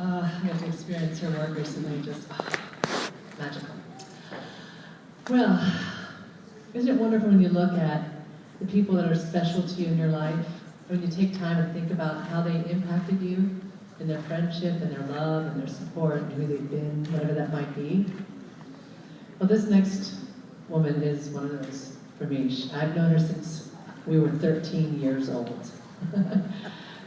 I got to experience her work recently, just magical. Well, isn't it wonderful when you look at the people that are special to you in your life, when you take time to think about how they impacted you in their friendship and their love and their support and who they've been, whatever that might be? Well, this next woman is one of those for me. I've known her since we were 13 years old.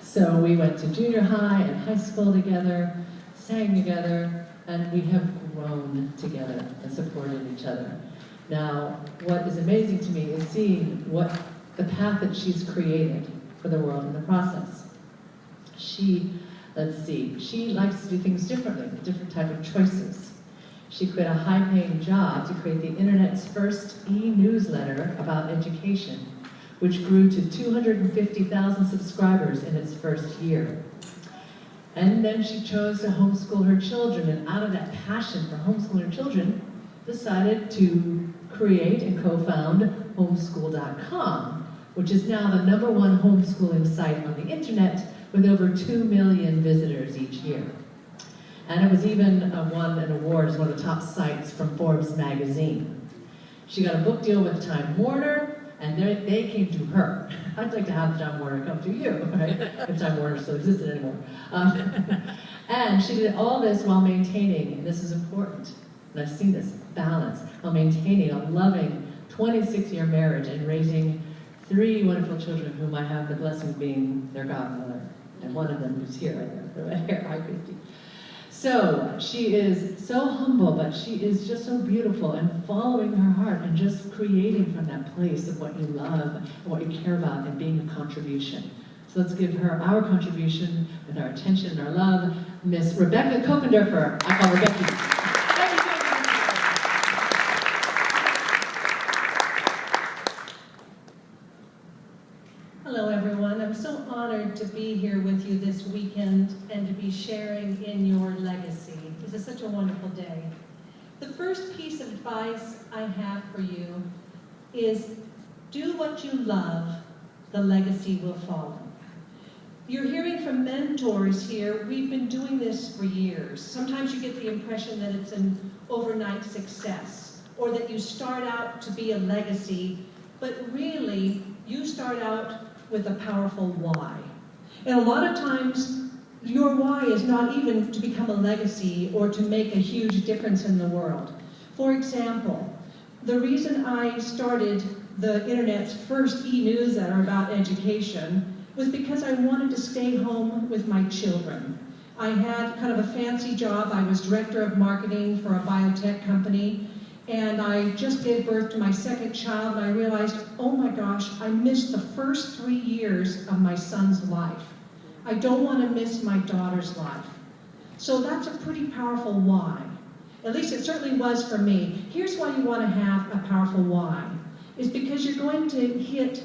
So we went to junior high and high school together, sang together, and we have grown together and supported each other. Now, what is amazing to me is seeing what the path that she's created for the world in the process. She likes to do things differently, different type of choices. She quit a high-paying job to create the internet's first e-newsletter about education, which grew to 250,000 subscribers in its first year. And then she chose to homeschool her children, and out of that passion for homeschooling her children, decided to create and co-found homeschool.com, which is now the #1 homeschooling site on the internet with over 2 million visitors each year. And it was even won an award as one of the top sites from Forbes magazine. She got a book deal with Time Warner, and they came to her. I'd like to have Time Warner come to you, right? If Time Warner still existed anymore. And she did all this while maintaining, and this is important, and I've seen this, balance, while maintaining a loving 26-year marriage and raising 3 wonderful children whom I have the blessing of being their godmother. And one of them who's here, right there. Hi, Christy. So she is so humble, but she is just so beautiful and following her heart and just creating from that place of what you love and what you care about and being a contribution. So let's give her our contribution with our attention and our love, Miss Rebecca Kochenderfer. I call her Becky. Hello everyone, I'm so honored to be here with you this weekend and to be sharing in your legacy. This is such a wonderful day. The first piece of advice I have for you is do what you love, the legacy will follow. You're hearing from mentors here, we've been doing this for years. Sometimes you get the impression that it's an overnight success or that you start out to be a legacy, but really you start out with a powerful why. And a lot of times, your why is not even to become a legacy or to make a huge difference in the world. For example, the reason I started the internet's first e-newsletter about education was because I wanted to stay home with my children. I had kind of a fancy job. I was director of marketing for a biotech company, and I just gave birth to my second child, and I realized, oh my gosh, I missed the first 3 years of my son's life. I don't want to miss my daughter's life. So that's a pretty powerful why. At least it certainly was for me. Here's why you want to have a powerful why. Is because you're going to hit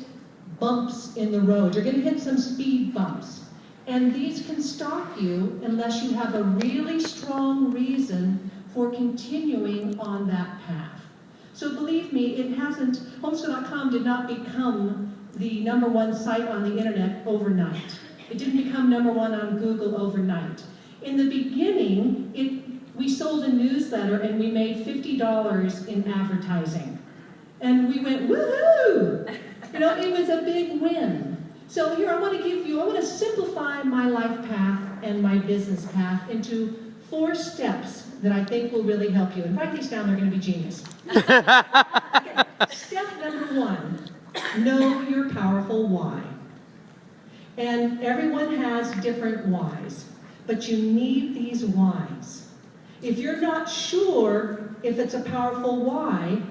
bumps in the road. You're going to hit some speed bumps. And these can stop you unless you have a really strong reason for continuing on that path. So believe me, homeschool.com did not become the #1 site on the internet overnight. It didn't become #1 on Google overnight. In the beginning, we sold a newsletter and we made $50 in advertising. And we went, woohoo! You know, it was a big win. So here I want to simplify my life path and my business path into 4 steps that I think will really help you. And write these down, they're going to be genius. Okay. Step #1, know your powerful why. And everyone has different whys, but you need these whys. If you're not sure if it's a powerful why,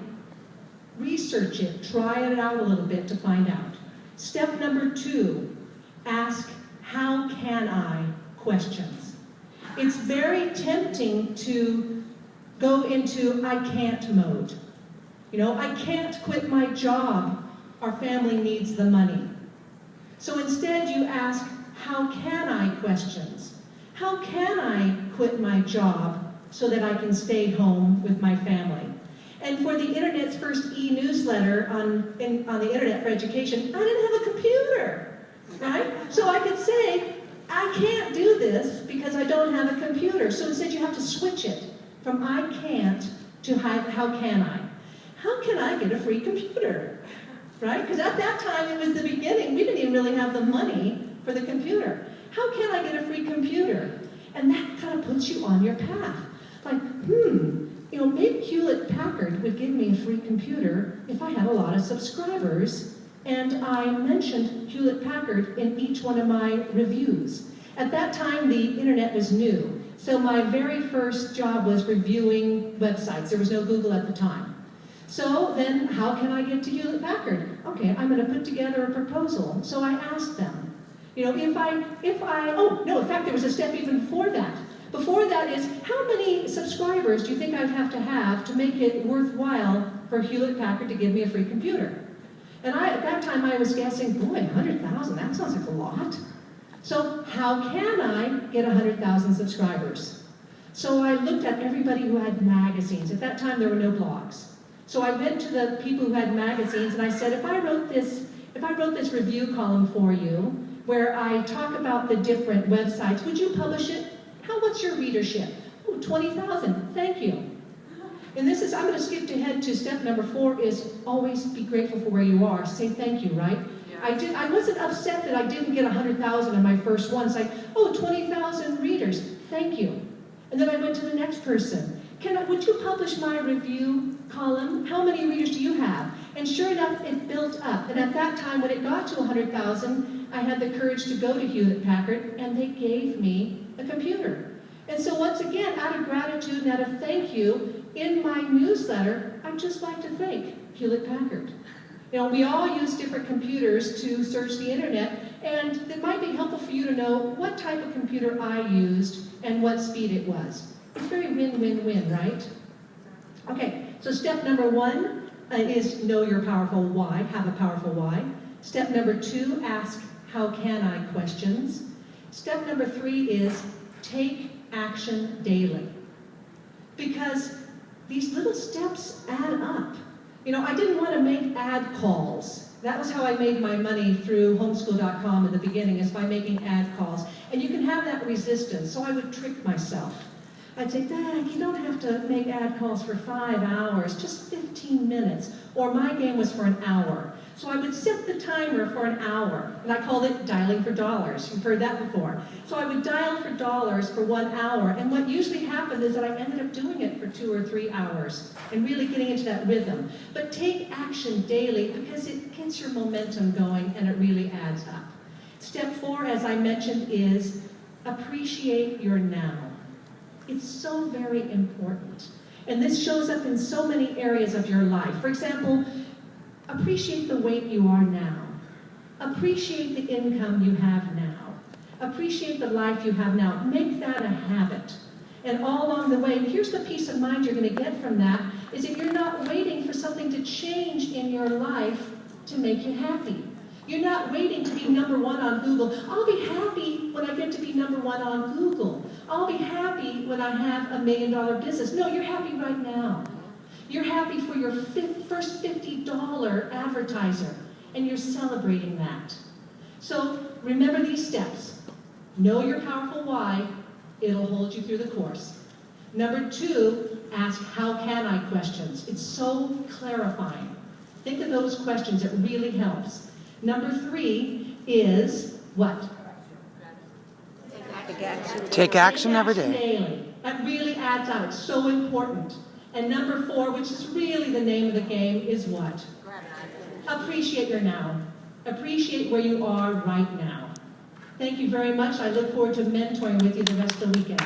research it, try it out a little bit to find out. Step #2, ask how can I questions. It's very tempting to go into I can't mode. You know, I can't quit my job. Our family needs the money. So instead you ask, how can I questions? How can I quit my job so that I can stay home with my family? And for the internet's first e-newsletter on the internet for education, I didn't have a computer, right? So I could say, I can't do this because I don't have a computer. So instead you have to switch it from I can't to how can I? How can I get a free computer? Right? Because at that time, it was the beginning. We didn't even really have the money for the computer. How can I get a free computer? And that kind of puts you on your path. Like, maybe Hewlett-Packard would give me a free computer if I had a lot of subscribers and I mentioned Hewlett-Packard in each one of my reviews. At that time, the internet was new. So my very first job was reviewing websites. There was no Google at the time. So then, how can I get to Hewlett-Packard? Okay, I'm going to put together a proposal. So I asked them, in fact, there was a step even before that. Before that is, how many subscribers do you think I'd have to make it worthwhile for Hewlett-Packard to give me a free computer? And at that time, I was guessing, boy, 100,000, that sounds like a lot. So how can I get 100,000 subscribers? So I looked at everybody who had magazines. At that time, there were no blogs. So I went to the people who had magazines and I said, if I wrote this review column for you, where I talk about the different websites, would you publish it? What's your readership? Oh, 20,000, thank you. And I'm going to skip ahead to step number 4 is always be grateful for where you are. Say thank you, right? Yeah. I wasn't upset that I didn't get 100,000 in my first one. It's like, 20,000 readers, thank you. And then I went to the next person. Would you publish my review column? How many readers do you have? And sure enough, it built up. And at that time, when it got to 100,000, I had the courage to go to Hewlett-Packard, and they gave me a computer. And so once again, out of gratitude and out of thank you, in my newsletter, I'd just like to thank Hewlett-Packard. We all use different computers to search the internet, and it might be helpful for you to know what type of computer I used and what speed it was. It's very win-win-win, right? Okay, so step number 1 is know your powerful why, have a powerful why. Step number 2, ask how can I questions. Step number 3 is take action daily. Because these little steps add up. I didn't want to make ad calls. That was how I made my money through homeschool.com in the beginning, is by making ad calls. And you can have that resistance, so I would trick myself. I'd say, Dad, you don't have to make ad calls for 5 hours, just 15 minutes. Or my game was for an hour. So I would set the timer for an hour, and I called it dialing for dollars. You've heard that before. So I would dial for dollars for 1 hour, and what usually happened is that I ended up doing it for 2 or 3 hours, and really getting into that rhythm. But take action daily, because it gets your momentum going, and it really adds up. Step 4, as I mentioned, is appreciate your now. It's so very important. And this shows up in so many areas of your life. For example, appreciate the weight you are now. Appreciate the income you have now. Appreciate the life you have now. Make that a habit. And all along the way, here's the peace of mind you're going to get from that, is that you're not waiting for something to change in your life to make you happy. You're not waiting to be number 1 on Google. I'll be happy when I get to be number 1 on Google. I'll be happy when I have $1 million business. No, you're happy right now. You're happy for your first $50 advertiser, and you're celebrating that. So remember these steps. Know your powerful why. It'll hold you through the course. Number 2, ask how can I questions. It's so clarifying. Think of those questions. It really helps. Number 3 is what? Take action every day. Daily. That really adds up. It's so important. And number 4, which is really the name of the game, is what? Appreciate your now. Appreciate where you are right now. Thank you very much. I look forward to mentoring with you the rest of the weekend.